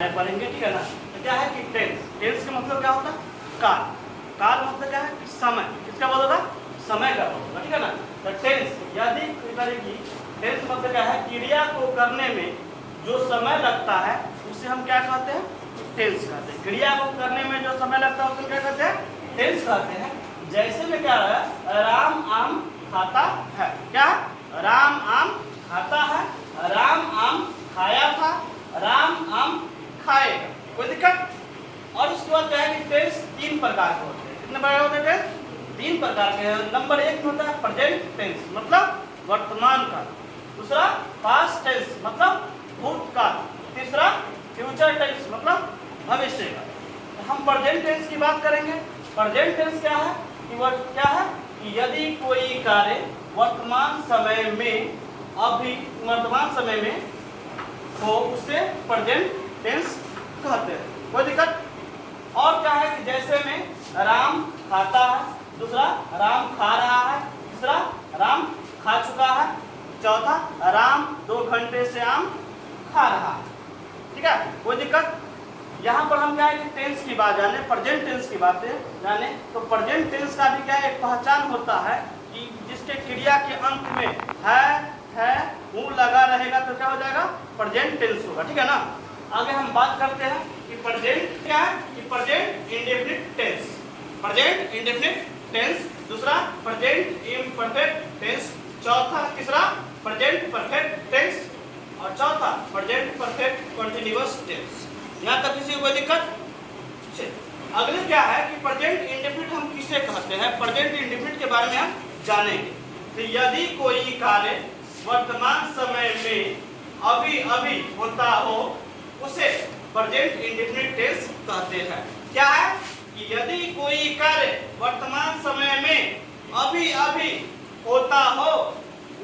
पढ़ेंगे, ठीक है ना। तो क्या है कि टेंस, टेंस का मतलब क्या होता है? काल। काल मतलब क्या है कि समय। किसका बोल होगा? समय का बोल होगा, ठीक है ना। तो टेंस यदि करेगी, टेंस मतलब क्या है? क्रिया को करने में जो समय लगता है उसे हम क्या कहते हैं? टेंस कहते हैं। क्रिया को करने में जो समय लगता है उसे क्या कहते हैं? टेंस कहते हैं। जैसे में क्या है, राम आम खाता है। क्या? राम आम खाता है, राम आम खाया था, राम आम खाएगा। कोई दिक्कत? और उसके बाद क्या है कि टेंस तीन प्रकार के होते हैं। कितने प्रकार होते हैं टेंस? तीन प्रकार के हैं। नंबर एक होता है प्रेजेंट टेंस मतलब वर्तमान काल, दूसरा पास्ट टेंस मतलब भूतकाल, तीसरा फ्यूचर टेंस मतलब भविष्य का। तो हम प्रेजेंट टेंस की बात करेंगे। प्रेजेंट टेंस क्या है कि वह क्या है कि यदि कोई कार्य वर्तमान समय में हो उसे प्रेजेंट टेंस कहते हैं। कोई दिक्कत? और क्या है कि जैसे में राम खाता है, दूसरा राम खा रहा है, तीसरा राम खा चुका है, चौथा राम 2 घंटे से आम खा रहा है। ठीक है, कोई दिक्कत? यहाँ पर हम क्या है कि टेंस की बात जाने, प्रेजेंट टेंस की बातें जाने। तो प्रेजेंट टेंस का भी क्या है, एक पहचान होता है कि जिसके क्रिया के अंत में है हूँ लगा रहेगा तो क्या हो जाएगा? प्रेजेंट टेंस होगा। ठीक है ना। आगे हम बात करते हैं कि प्रेजेंट क्या है कि present indefinite tense, present indefinite tense, दूसरा प्रेजेंट इम्परफेक्ट टेंस, चौथा तीसरा प्रेजेंट परफेक्ट टेंस और चौथा प्रेजेंट परफेक्ट कंटीन्यूअस टेंस। यहाँ तक किसी को कोई दिक्कत? अगले क्या है कि प्रेजेंट इंडेफिनिट हम किसे कहते हैं? प्रेजेंट इंडेफिनिट के बारे में हम जानेंगे। तो यदि कोई कार्य वर्तमान समय में अभी अभी होता हो उसे प्रेजेंट इंडेफिनिट टेंस कहते हैं। क्या है कि यदि कोई कार्य वर्तमान समय में अभी अभी होता हो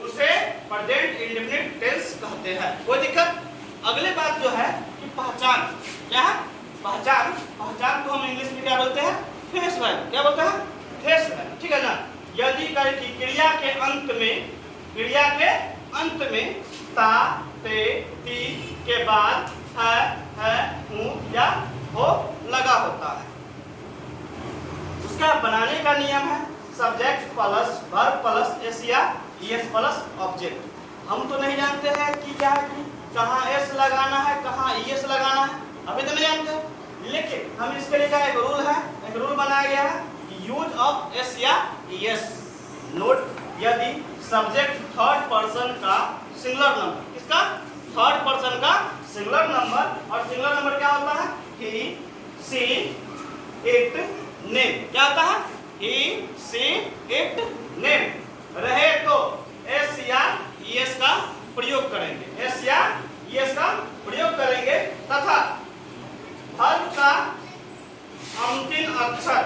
उसे प्रेजेंट इंडेफिनिट टेंस कहते हैं। कोई दिक्कत? अगले बात जो है कि पहचान। क्या है? पहचान। पहचान को हम इंग्लिश में क्या बोलते हैं? Face value. क्या बोलते हैं? Face value. ठीक है ना। यदि कार्य की क्रिया के अंत में ता ते ती के बाद है हूँ या हो लगा होता है, उसका बनाने का नियम है subject plus verb plus S या ईएस प्लस ऑब्जेक्ट। हम तो नहीं जानते हैं कि क्या है कि कहाँ एस लगाना है, कहाँ ईएस लगाना है, अभी तो नहीं जानते। लेकिन हम इसके लिए क्या एक रूल बनाया गया है कि यूज ऑफ एस या ईएस। नोट, यदि सब्जेक्ट थर्ड पर्सन का सिंगुलर नंबर, किसका? थर्ड पर्सन का सिंगुलर नंबर, और सिंगुलर नंबर क्या होता है? ही सी इट नेम। क्या होता है? ही सी इट नेम रहे तो एस या ईएस का प्रयोग करेंगे, एस या ईएस का प्रयोग करेंगे तथा वर्ब का अंतिम अक्षर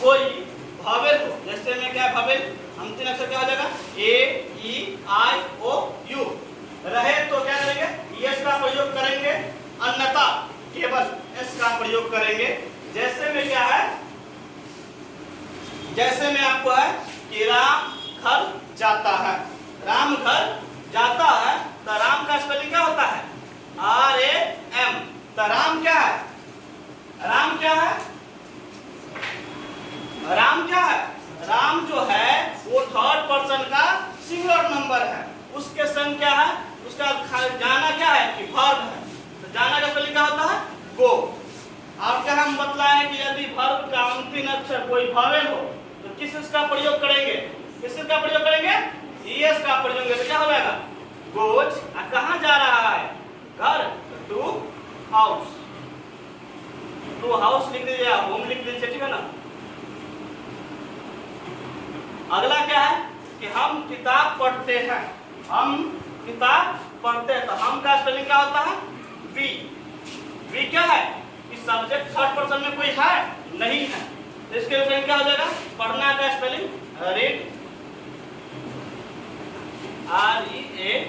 कोई भावेल हो। जैसे में क्या भावेल अंतिम अक्षर क्या हो जाएगा? ए ई आई ओ यू रहे तो क्या करेंगे? ईएस का प्रयोग करेंगे, अन्यथा केवल एस का प्रयोग करेंगे। जैसे में क्या है, जैसे में आपको है कि राम घर जाता है, राम घर जाता है तो राम का स्पेलिंग क्या होता है? R A M. तो राम क्या है? राम क्या है? राम क्या है? राम जो है वो थर्ड पर्सन का सिंगुलर नंबर है, उसके संग क्या है? उसका जाना क्या है कि वर्ब है। तो जाना का स्पेलिंग क्या होता है? गो। अब क्या हम बतलाएं कि यदि वर्ब का अंतिम अक्षर कोई भावेल हो तो किस इसका प्रयोग करेंगे? किस का प्रयोग करेंगे? ईएस का प्रयोग करेंगे। क्या हो जाएगा? गोज। कहाँ जा रहा है? घर। To house. टू हाउस लिख दीजिए, होम लिख दीजिए। ठीक है ना। अगला क्या है कि हम किताब पढ़ते हैं, हम किताब पढ़ते हैं। तो हम का स्पेलिंग क्या होता है? वी। वी क्या है कि सब्जेक्ट थर्ड पर्सन में कोई है नहीं है, तो इसके स्पेलिंग क्या हो जाएगा? पढ़ना का spelling read, R E A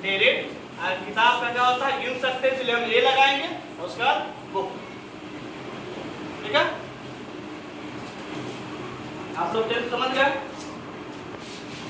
D read. किताब का क्या होता है? यूं सकते हैं, इसलिए हम ए लगाएंगे, उसके बाद बुक। ठीक है, आप लोग समझ गए?